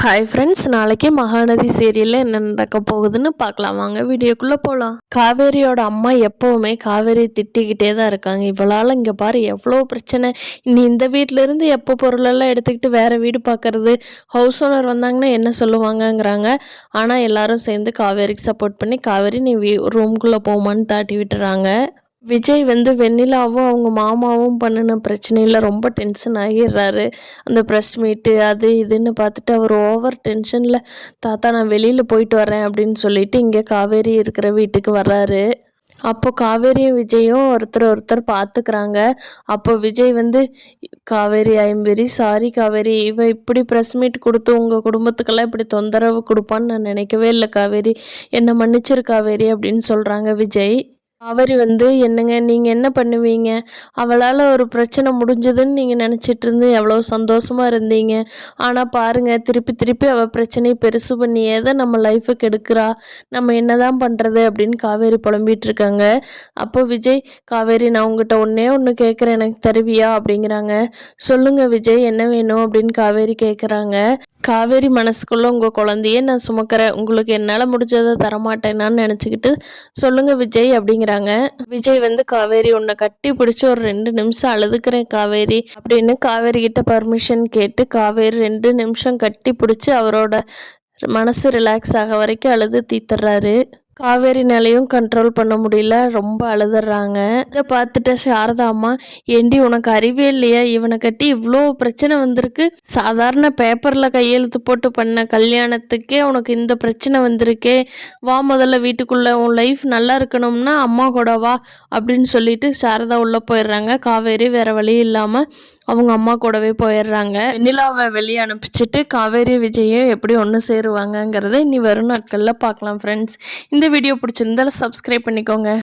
Hi friends, நாளைக்கு மகாநதி சீரியலில் என்ன நடக்க போகுதுன்னு பார்க்கலாம். வாங்க வீடியோக்குள்ளே போகலாம். காவேரியோட அம்மா எப்போவுமே காவேரி திட்டிக்கிட்டே தான் இருக்காங்க. இவளால் இங்கே பாரு எவ்வளோ பிரச்சனை, நீ இந்த வீட்டிலேருந்து எப்போ பொருளெல்லாம் எடுத்துக்கிட்டு வேறு வீடு பார்க்குறது, ஹவுஸ் ஓனர் வந்தாங்கன்னா என்ன சொல்லுவாங்கங்கிறாங்க. ஆனால் எல்லாரும் சேர்ந்து காவேரிக்கு சப்போர்ட் பண்ணி காவேரி நீ ரூம்குள்ளே போமான்னு தாட்டி விட்டுறாங்க. விஜய் வெண்ணிலாவும் அவங்க மாமாவும் பண்ணின பிரச்சனையில் ரொம்ப டென்ஷன் ஆகிடுறாரு. அந்த ப்ரெஸ் மீட்டு அது இதுன்னு பார்த்துட்டு அவர் ஓவர் டென்ஷனில் தாத்தா நான் வெளியில் போயிட்டு வரேன் அப்படின்னு சொல்லிட்டு இங்கே காவேரி இருக்கிற வீட்டுக்கு வர்றாரு. அப்போ காவேரியும் விஜயும் ஒருத்தர் பார்த்துக்கிறாங்க. அப்போ Vijay Kaveri I am very sorry Kaveri, இப்படி ப்ரெஸ் மீட் கொடுத்து உங்கள் குடும்பத்துக்கெல்லாம் இப்படி தொந்தரவு கொடுப்பான்னு நான் நினைக்கவே இல்லை காவேரி, என்னை மன்னிச்சிரு காவேரி அப்படின்னு சொல்கிறாங்க விஜய். காவேரி என்னங்க நீங்கள் என்ன பண்ணுவீங்க, அவளால் ஒரு பிரச்சனை முடிஞ்சதுன்னு நீங்கள் நினச்சிட்டு இருந்து எவ்வளோ சந்தோஷமாக இருந்தீங்க. ஆனால் பாருங்கள் திருப்பி திருப்பி அவள் பிரச்சனையை பெருசு பண்ணியே தான் நம்ம லைஃபுக்கு எடுக்கிறா, நம்ம என்ன தான் பண்ணுறது அப்படின்னு காவேரி புலம்பிகிட்டு இருக்காங்க. அப்போ விஜய் காவேரி நான் உங்ககிட்ட ஒன்று கேட்குறேன், எனக்கு தருவியா அப்படிங்கிறாங்க. சொல்லுங்கள் விஜய் என்ன வேணும் அப்படின்னு காவேரி கேட்குறாங்க. காவேரி மனசுக்குள்ளே உங்கள் குழந்தையே நான் சுமக்கிறேன், உங்களுக்கு என்னால் முடிஞ்சதை தரமாட்டேனான்னு நினச்சிக்கிட்டு சொல்லுங்கள் விஜய் அப்படிங்கிறாங்க. விஜய் காவேரி உன்னை கட்டி பிடிச்சி ஒரு 2 நிமிஷம் அழுதுக்கிறேன் காவேரி அப்படின்னு காவேரி கிட்ட பர்மிஷன் கேட்டு காவேரி 2 நிமிஷம் கட்டி பிடிச்சி அவரோட மனசு ரிலாக்ஸ் ஆக வரைக்கும் அழுது தீத்துறாரு. காவேரினாலையும் கண்ட்ரோல் பண்ண முடியல, ரொம்ப அழுதுறாங்க. இதை பார்த்துட்ட சாரதா அம்மா, ஏண்டி உனக்கு அறிவே இல்லையா, இவனை கட்டி இவ்வளோ பிரச்சனை வந்திருக்கு, சாதாரண பேப்பரில் கையெழுத்து போட்டு பண்ண கல்யாணத்துக்கே உனக்கு இந்த பிரச்சனை வந்திருக்கே, வா முதல்ல வீட்டுக்குள்ளே, உன் லைஃப் நல்லா இருக்கணும்னா அம்மா கூட வா அப்படின்னு சொல்லிட்டு சாரதா உள்ளே போயிடுறாங்க. காவேரி வேறு வழி இல்லாமல் அவங்க அம்மா கூடவே போயிடுறாங்க. வெண்ணிலாவை வெளியே அனுப்பிச்சிட்டு காவேரி விஜயும் எப்படி ஒன்று சேருவாங்கங்கிறத இனி வரும் நாட்களில் பார்க்கலாம் ஃப்ரெண்ட்ஸ். இந்த வீடியோ பிடிச்சிருந்தாலும் சப்ஸ்கிரைப் பண்ணிக்கோங்க.